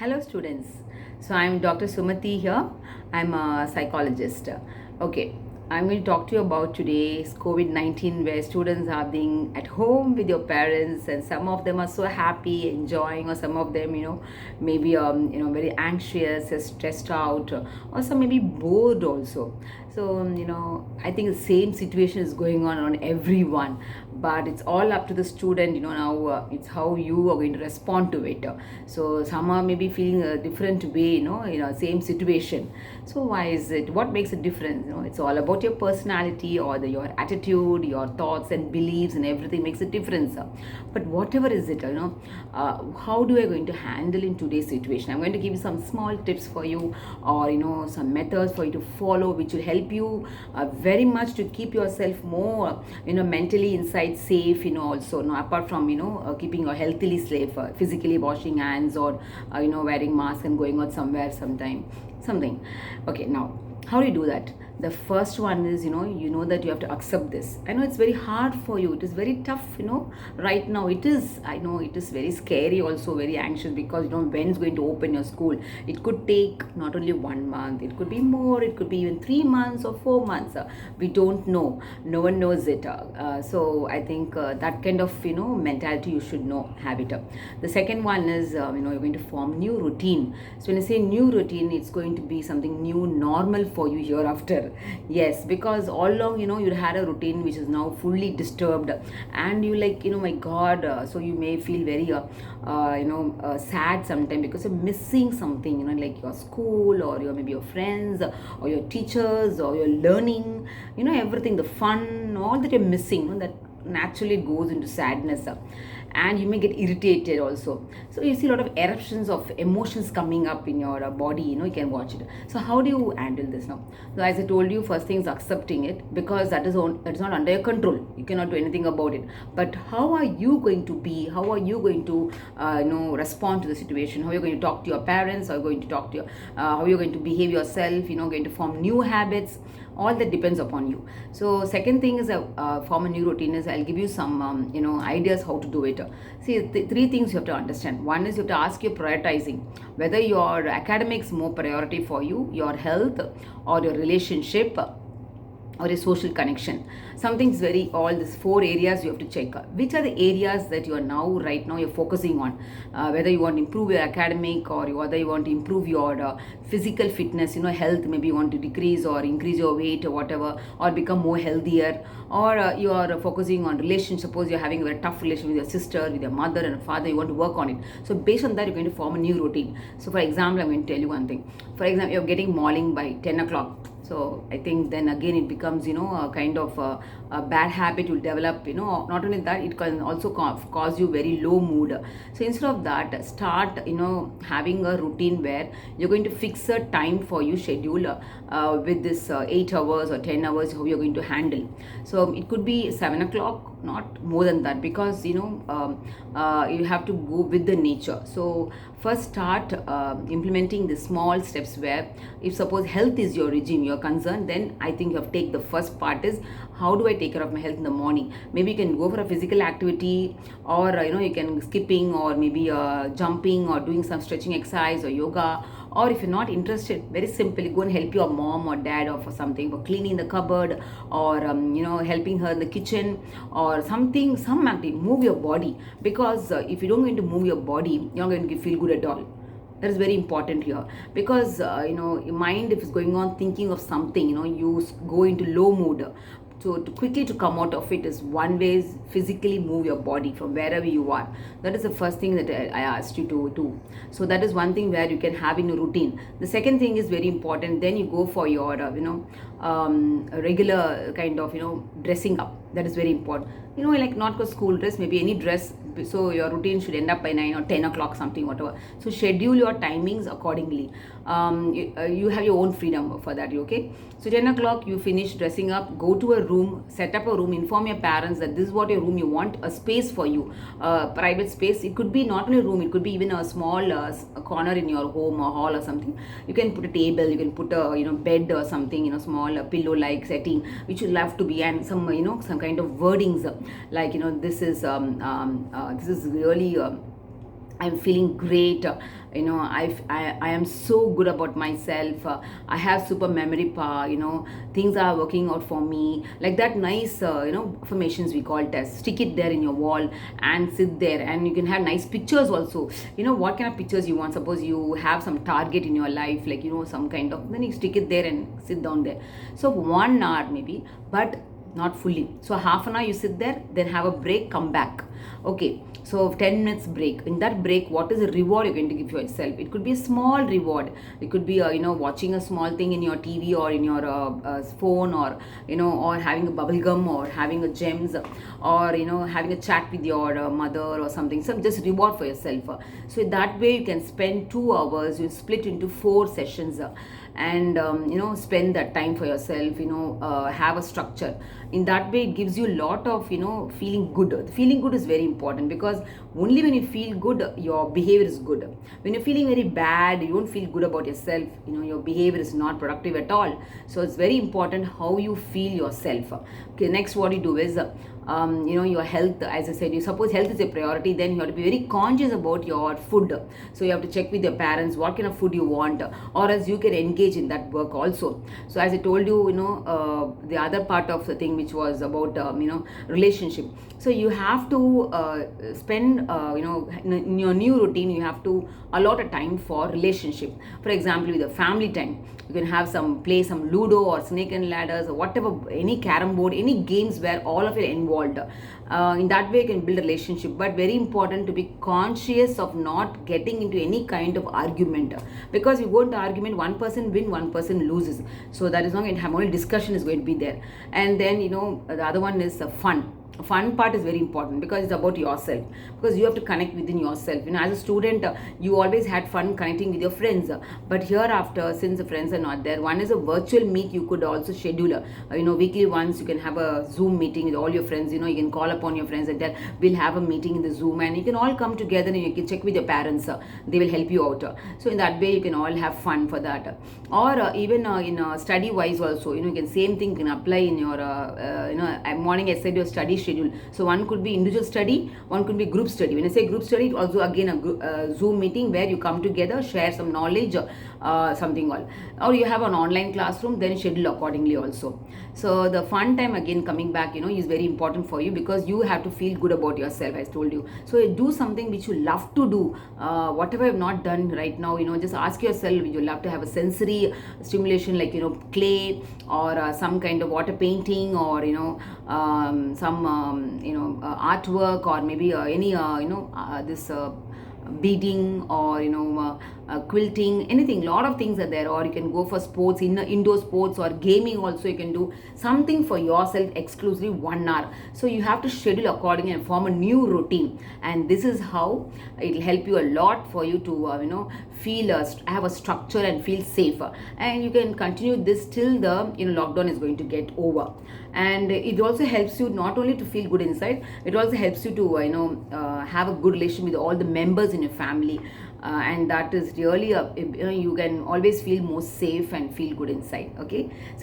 Hello students. So I'm Dr. Sumati here. I'm a psychologist. Okay, I'm going to talk to you about today's COVID-19 where students are being at home with your parents and some of them are so happy, enjoying, or some of them, maybe very anxious, stressed out, or some maybe bored also. So, I think the same situation is going on everyone, but it's all up to the student, now it's how you are going to respond to it. So some are maybe feeling a different way, same situation. So why is it? What makes a difference? It's all about your personality or your attitude, your thoughts and beliefs and everything makes a difference. But whatever is it, how do I going to handle in today's situation? I'm going to give you some small tips for you, or some methods for you to follow, which will help you very much to keep yourself more, mentally inside safe. Also, apart from keeping your healthily safe, physically washing hands or wearing mask and going out somewhere sometime something. Okay, now how do you do that? The first one is that you have to accept this. I know it's very hard for you, it is very tough, right now it is. I know it is very scary, also very anxious, because when it's going to open your school. It could take not only 1 month, it could be more, it could be even 3 months or 4 months. We don't know, no one knows it. So I think that kind of mentality you should have it. The second one is you're going to form new routine. So when I say new routine, it's going to be something new normal for you hereafter. Yes, because all along you had a routine which is now fully disturbed, and you like my god, so you may feel very sad sometimes because you're missing something, like your school or your maybe your friends or your teachers or your learning, everything, the fun, all that you're missing, that naturally goes into sadness. And you may get irritated also. So you see a lot of eruptions of emotions coming up in your body. You can watch it. So how do you handle this now? So as I told you, first thing is accepting it, because that is not under your control. You cannot do anything about it. But how are you going to be? How are you going to respond to the situation? How are you going to talk to your parents? How are you going to talk to your how are you going to behave yourself? Going to form new habits. All that depends upon you. So second thing is form a new routine. Is I'll give you some ideas how to do it. See, three things you have to understand. One is you have to ask your prioritizing, whether your academics more priority for you, your health, or your relationship, or a social connection. Something's very, all these four areas you have to check which are the areas that you are right now you're focusing on, whether you want to improve your academic, or whether you want to improve your physical fitness, health, maybe you want to decrease or increase your weight or whatever, or become more healthier, or you are focusing on relationship. Suppose you're having a very tough relation with your sister, with your mother and father, you want to work on it. So based on that, you're going to form a new routine. So for example, I'm going to tell you one thing. For example, you're getting morning by 10 o'clock. So I think then again it becomes a kind of a bad habit will develop. Not only that, it can also cause you very low mood. So instead of that, start having a routine where you're going to fix a time for you schedule with this 8 hours or 10 hours how you're going to handle. So it could be 7 o'clock, not more than that, because you have to go with the nature. So first start implementing the small steps where, if suppose health is your regime, your concern, then I think you have to take the first part is, how do I take care of my health in the morning? Maybe you can go for a physical activity, or you can skipping, or maybe jumping, or doing some stretching exercise or yoga. Or if you're not interested, very simply go and help your mom or dad, or for something, for cleaning the cupboard, or helping her in the kitchen, or something, some activity. Move your body, because if you don't going to move your body, you're not going to feel good at all. That is very important here, because your mind, if it's going on thinking of something, you go into low mood. So quickly to come out of it is one way is physically move your body from wherever you are. That is the first thing that I asked you to do. So that is one thing where you can have in a routine. The second thing is very important. Then you go for your regular kind of dressing up. That is very important. Like not for school dress, maybe any dress. So your routine should end up by 9 or 10 o'clock, something, whatever. So schedule your timings accordingly. You have your own freedom for that, okay? So 10 o'clock, you finish dressing up, go to a room, set up a room, inform your parents that this is what your room you want, a space for you, private space. It could be not only a room, it could be even a small a corner in your home or hall or something. You can put a table, you can put a bed or something, small pillow like setting, which you love to be, and some some kind of wordings like this is really I'm feeling great. I am so good about myself. I have super memory power. Things are working out for me. Like that nice, affirmations we call it as. Stick it there in your wall and sit there, and you can have nice pictures also. What kind of pictures you want. Suppose you have some target in your life, like some kind of. Then you stick it there and sit down there. So 1 hour maybe, but not fully. So half an hour you sit there, then have a break, come back. Okay, so 10 minutes break. In that break, what is the reward you're going to give yourself? It could be a small reward. It could be watching a small thing in your TV or in your phone, or or having a bubble gum, or having a gems, or having a chat with your mother or something. Some just reward for yourself. So that way you can spend 2 hours. You split into 4 sessions. And spend that time for yourself. Have a structure. In that way, it gives you a lot of feeling good. Feeling good is very important, because only when you feel good, your behavior is good. When you're feeling very bad, you don't feel good about yourself, your behavior is not productive at all. So it's very important how you feel yourself. Okay, next what you do is your health. As I said, you suppose health is a priority, then you have to be very conscious about your food. So you have to check with your parents what kind of food you want, or else you can engage in that work also. So as I told you, the other part of the thing, which was about relationship. So you have to spend in your new routine, you have to allot a time for relationship. For example, with the family time, you can have play some ludo or snake and ladders or whatever, any carom board, any games where all of you are involved. In that way you can build a relationship. But very important to be conscious of not getting into any kind of argument, because you go into argument, one person win, one person loses. So that is not going to have, only discussion is going to be there. And then the other one is fun part is very important, because it's about yourself, because you have to connect within yourself. As a student, you always had fun connecting with your friends. But hereafter, since the friends are not there, one is a virtual meet. You could also schedule weekly once. You can have a Zoom meeting with all your friends. You can call upon your friends and tell, we'll have a meeting in the Zoom, and you can all come together, and you can check with your parents. They will help you out. So in that way you can all have fun for that. Or even in study wise also, you can same thing can apply in your morning. I said your study schedule. So one could be individual study, one could be group study. When I say group study, also again a Zoom meeting where you come together, share some knowledge, something all. Or you have an online classroom, then schedule accordingly also. So the fun time, again coming back, is very important for you, because you have to feel good about yourself, as told you. So do something which you love to do. Whatever you have not done right now, just ask yourself, you love to have a sensory stimulation, like clay, or some kind of water painting, or some artwork, or maybe any this beading, or quilting, anything. Lot of things are there. Or you can go for sports, indoor sports, or gaming also. You can do something for yourself exclusively 1 hour. So you have to schedule accordingly and form a new routine, and this is how it will help you a lot for you to feel have a structure and feel safer. And you can continue this till the lockdown is going to get over. And it also helps you not only to feel good inside, it also helps you to have a good relation with all the members in your family. And that is really you can always feel more safe and feel good inside. Okay, so